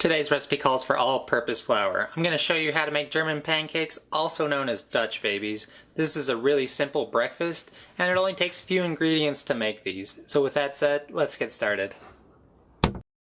Today's recipe calls for all-purpose flour. I'm going to show you how to make German pancakes, also known as Dutch babies. This is a really simple breakfast, and it only takes a few ingredients to make these. So with that said, let's get started.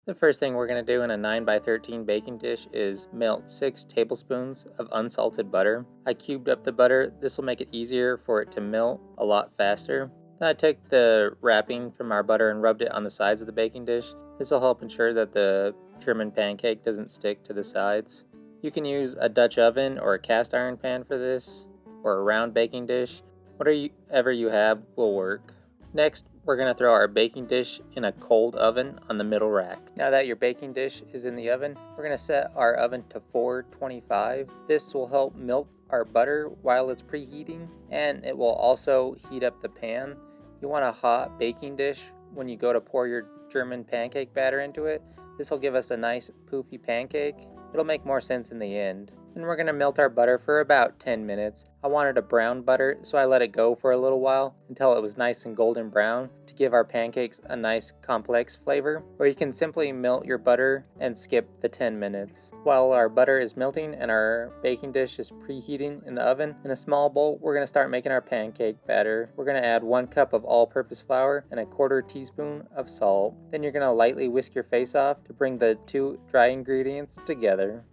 The first thing we're going to do in a 9x13 baking dish is melt 6 tablespoons of unsalted butter. I cubed up the butter. This will make it easier for it to melt a lot faster. Then I took the wrapping from our butter and rubbed it on the sides of the baking dish. This will help ensure that the German pancake doesn't stick to the sides. You can use a Dutch oven or a cast iron pan for this, or a round baking dish. Whatever you have will work. Next, we're going to throw our baking dish in a cold oven on the middle rack. Now that your baking dish is in the oven, we're going to set our oven to 425. This will help melt our butter while it's preheating, and it will also heat up the pan. You want a hot baking dish when you go to pour your German pancake batter into it. This will give us a nice poofy pancake. It'll make more sense in the end. And we're going to melt our butter for about 10 minutes. I wanted a brown butter, so I let it go for a little while until it was nice and golden brown to give our pancakes a nice complex flavor. Or you can simply melt your butter and skip the 10 minutes. While our butter is melting and our baking dish is preheating in the oven, in a small bowl, we're going to start making our pancake batter. We're going to add 1 cup of all-purpose flour and a 1/4 teaspoon of salt. Then you're going to lightly whisk your face off to bring the 2 dry ingredients together.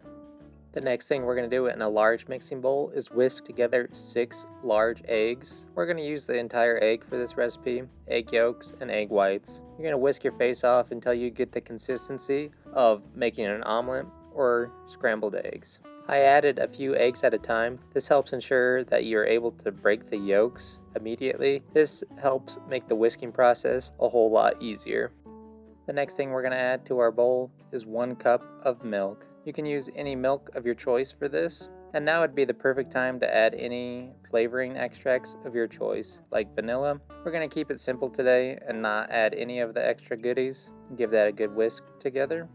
The next thing we're going to do in a large mixing bowl is whisk together 6 large eggs. We're going to use the entire egg for this recipe, egg yolks and egg whites. You're going to whisk your face off until you get the consistency of making an omelet or scrambled eggs. I added a few eggs at a time. This helps ensure that you're able to break the yolks immediately. This helps make the whisking process a whole lot easier. The next thing we're going to add to our bowl is 1 cup of milk. You can use any milk of your choice for this. And now would be the perfect time to add any flavoring extracts of your choice, like vanilla. We're going to keep it simple today and not add any of the extra goodies. Give that a good whisk together.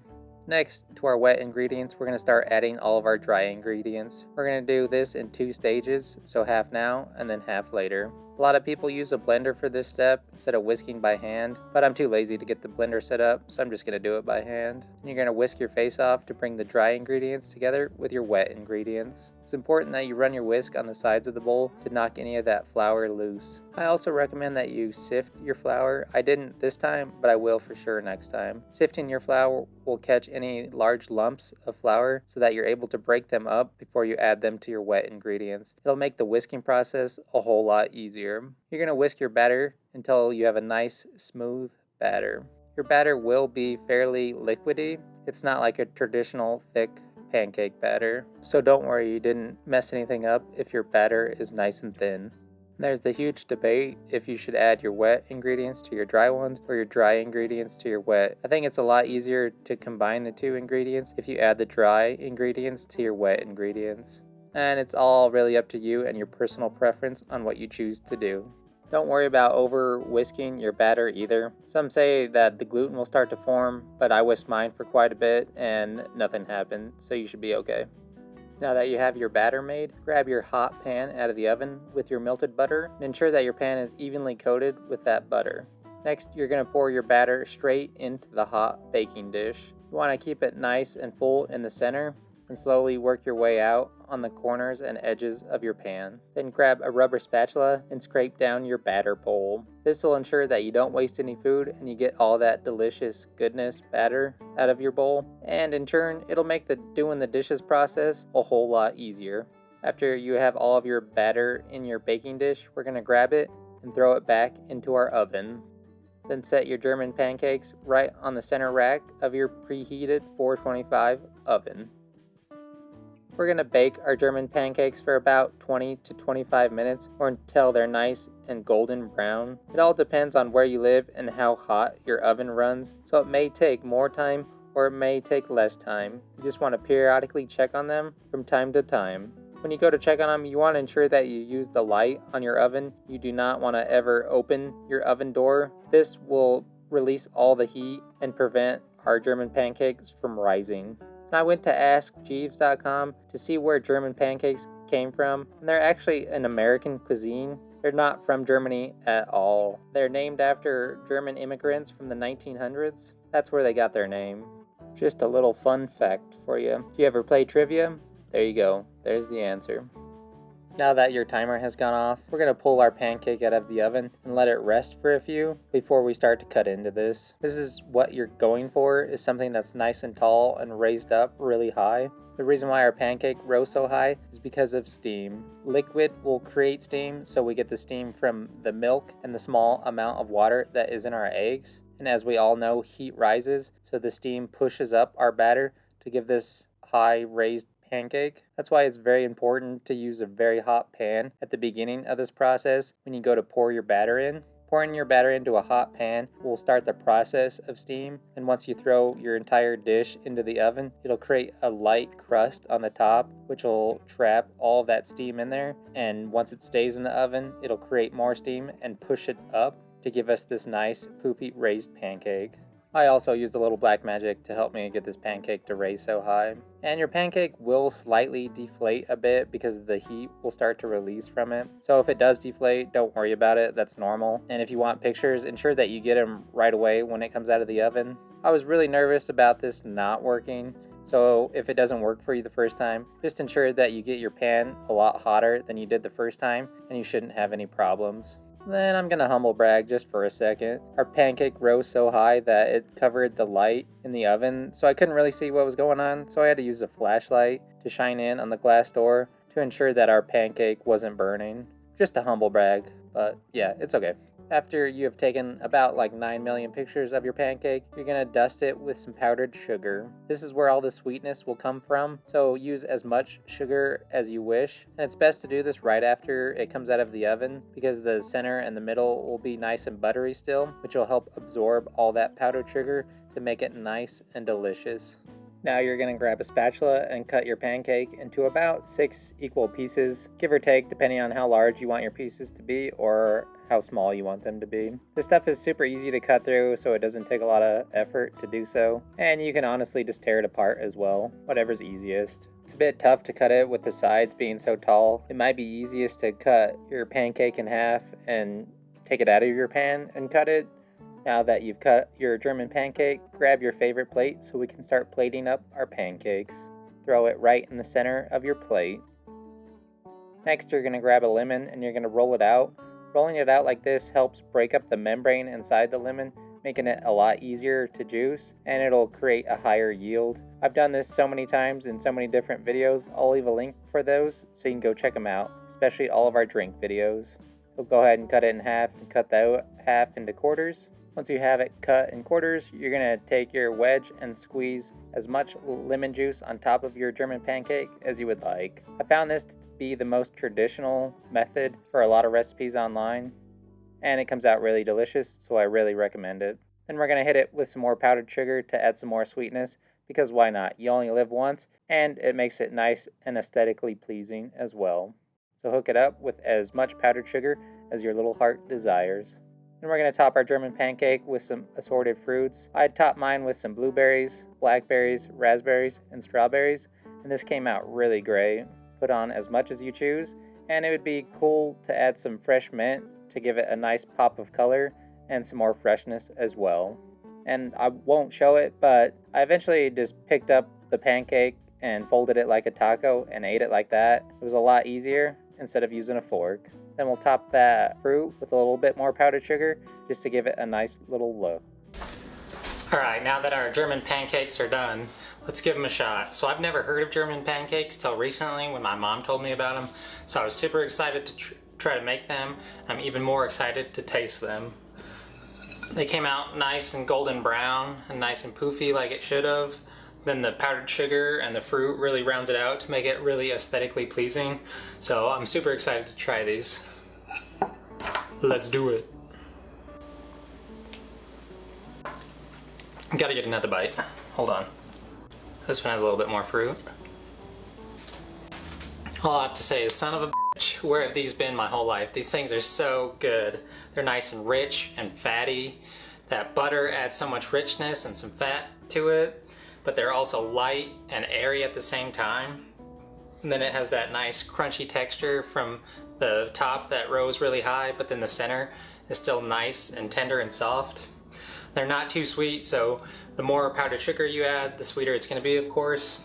Next, to our wet ingredients, we're going to start adding all of our dry ingredients. We're going to do this in 2 stages, so half now and then half later. A lot of people use a blender for this step instead of whisking by hand, but I'm too lazy to get the blender set up, so I'm just going to do it by hand. And you're going to whisk your face off to bring the dry ingredients together with your wet ingredients. It's important that you run your whisk on the sides of the bowl to knock any of that flour loose. I also recommend that you sift your flour. I didn't this time, but I will for sure next time. Sifting your flour will catch any large lumps of flour so that you're able to break them up before you add them to your wet ingredients. It'll make the whisking process a whole lot easier. You're going to whisk your batter until you have a nice smooth batter. Your batter will be fairly liquidy. It's not like a traditional thick pancake batter, so don't worry you didn't mess anything up if your batter is nice and thin. There's the huge debate if you should add your wet ingredients to your dry ones or your dry ingredients to your wet. I think it's a lot easier to combine the 2 ingredients if you add the dry ingredients to your wet ingredients. And it's all really up to you and your personal preference on what you choose to do. Don't worry about over whisking your batter either. Some say that the gluten will start to form, but I whisked mine for quite a bit and nothing happened, so you should be okay. Now that you have your batter made, grab your hot pan out of the oven with your melted butter and ensure that your pan is evenly coated with that butter. Next, you're going to pour your batter straight into the hot baking dish. You want to keep it nice and full in the center and slowly work your way out on the corners and edges of your pan. Then grab a rubber spatula and scrape down your batter bowl. This will ensure that you don't waste any food and you get all that delicious goodness batter out of your bowl. And in turn, it'll make doing the dishes process a whole lot easier. After you have all of your batter in your baking dish, we're going to grab it and throw it back into our oven. Then set your German pancakes right on the center rack of your preheated 425 oven. We're going to bake our German pancakes for about 20 to 25 minutes or until they're nice and golden brown. It all depends on where you live and how hot your oven runs, so it may take more time or it may take less time. You just want to periodically check on them from time to time. When you go to check on them, you want to ensure that you use the light on your oven. You do not want to ever open your oven door. This will release all the heat and prevent our German pancakes from rising. And I went to AskJeeves.com to see where German pancakes came from, and they're actually an American cuisine. They're not from Germany at all. They're named after German immigrants from the 1900s. That's where they got their name. Just a little fun fact for you. Do you ever play trivia? There you go. There's the answer. Now that your timer has gone off, we're going to pull our pancake out of the oven and let it rest for a few before we start to cut into this. This is what you're going for, is something that's nice and tall and raised up really high. The reason why our pancake rose so high is because of steam. Liquid will create steam, so we get the steam from the milk and the small amount of water that is in our eggs. And as we all know, heat rises, so the steam pushes up our batter to give this high raised pancake. That's why it's very important to use a very hot pan at the beginning of this process when you go to pour your batter in. Pouring your batter into a hot pan will start the process of steam, and once you throw your entire dish into the oven, it'll create a light crust on the top, which will trap all of that steam in there, and once it stays in the oven, it'll create more steam and push it up to give us this nice poofy raised pancake. I also used a little black magic to help me get this pancake to raise so high. And your pancake will slightly deflate a bit because the heat will start to release from it. So if it does deflate, don't worry about it, that's normal. And if you want pictures, ensure that you get them right away when it comes out of the oven. I was really nervous about this not working. So if it doesn't work for you the first time, just ensure that you get your pan a lot hotter than you did the first time and you shouldn't have any problems. Then I'm gonna humble brag just for a second. Our pancake rose so high that it covered the light in the oven, so I couldn't really see what was going on, so I had to use a flashlight to shine in on the glass door to ensure that our pancake wasn't burning. Just a humble brag, but yeah, it's okay. After you have taken about like 9 million pictures of your pancake, you're gonna dust it with some powdered sugar. This is where all the sweetness will come from, so use as much sugar as you wish. And it's best to do this right after it comes out of the oven because the center and the middle will be nice and buttery still, which will help absorb all that powdered sugar to make it nice and delicious. Now you're going to grab a spatula and cut your pancake into about 6 equal pieces, give or take, depending on how large you want your pieces to be or how small you want them to be. This stuff is super easy to cut through, so it doesn't take a lot of effort to do so. And you can honestly just tear it apart as well, whatever's easiest. It's a bit tough to cut it with the sides being so tall. It might be easiest to cut your pancake in half and take it out of your pan and cut it. Now that you've cut your German pancake, grab your favorite plate so we can start plating up our pancakes. Throw it right in the center of your plate. Next, you're going to grab a lemon and you're going to roll it out. Rolling it out like this helps break up the membrane inside the lemon, making it a lot easier to juice, and it'll create a higher yield. I've done this so many times in so many different videos. I'll leave a link for those so you can go check them out, especially all of our drink videos. So go ahead and cut it in half and cut that half into quarters. Once you have it cut in quarters, you're going to take your wedge and squeeze as much lemon juice on top of your German pancake as you would like. I found this to be the most traditional method for a lot of recipes online, and it comes out really delicious, so I really recommend it. Then we're going to hit it with some more powdered sugar to add some more sweetness, because why not? You only live once, and it makes it nice and aesthetically pleasing as well. So hook it up with as much powdered sugar as your little heart desires. Then we're going to top our German pancake with some assorted fruits. I topped mine with some blueberries, blackberries, raspberries, and strawberries, and this came out really great. Put on as much as you choose, and it would be cool to add some fresh mint to give it a nice pop of color and some more freshness as well. And I won't show it, but I eventually just picked up the pancake and folded it like a taco and ate it like that. It was a lot easier instead of using a fork. Then we'll top that fruit with a little bit more powdered sugar just to give it a nice little look. Alright, now that our German pancakes are done, let's give them a shot. So I've never heard of German pancakes till recently when my mom told me about them. So I was super excited to try to make them. I'm even more excited to taste them. They came out nice and golden brown and nice and poofy like it should have. Then the powdered sugar and the fruit really rounds it out to make it really aesthetically pleasing. So I'm super excited to try these. Let's do it. Gotta get another bite. Hold on. This one has a little bit more fruit. All I have to say is, son of a bitch, where have these been my whole life? These things are so good. They're nice and rich and fatty. That butter adds so much richness and some fat to it, but they're also light and airy at the same time. And then it has that nice crunchy texture from the top that rose really high, but then the center is still nice and tender and soft. They're not too sweet, so The more powdered sugar you add, the sweeter it's going to be, of course.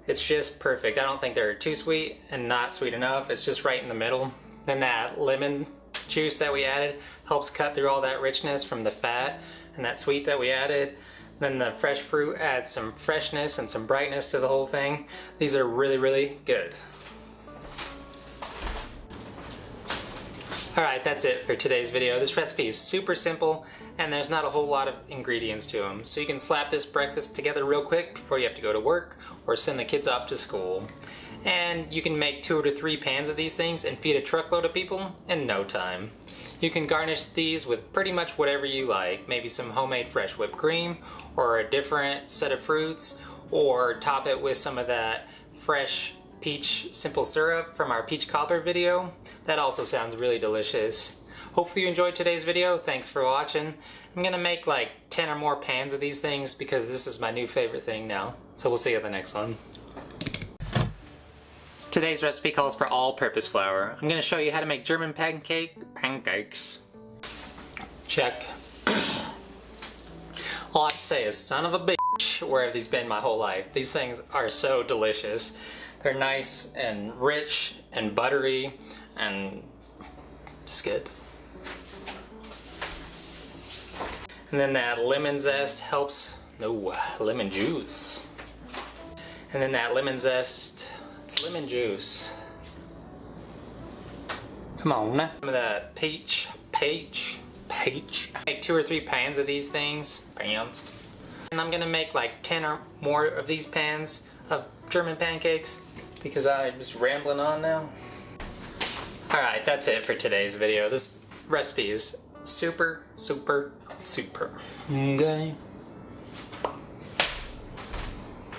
It's just perfect. I don't think they're too sweet and not sweet enough. It's just right in the middle. Then that lemon juice that we added helps cut through all that richness from the fat and that sweet that we added. Then the fresh fruit adds some freshness and some brightness to the whole thing. These are really, really good. Alright, that's it for today's video. This recipe is super simple and there's not a whole lot of ingredients to them. So you can slap this breakfast together real quick before you have to go to work or send the kids off to school. And you can make 2 to 3 pans of these things and feed a truckload of people in no time. You can garnish these with pretty much whatever you like. Maybe some homemade fresh whipped cream or a different set of fruits, or top it with some of that fresh peach simple syrup from our peach cobbler video. That also sounds really delicious. Hopefully you enjoyed today's video. Thanks for watching. I'm gonna make like 10 or more pans of these things because this is my new favorite thing now. So we'll see you in the next one. Today's recipe calls for all-purpose flour. I'm gonna show you how to make German pancakes. Check. All I have to say is son of a bitch, where have these been my whole life? These things are so delicious. They're nice and rich and buttery and just good. And then that lemon zest helps. No, lemon juice. And then that lemon zest, it's lemon juice. Come on. Some of that peach. Make 2 or 3 pans of these things. And I'm gonna make like 10 or more of these pans of German pancakes because I'm just rambling on now. Alright, that's it for today's video. This recipe is super. Okay.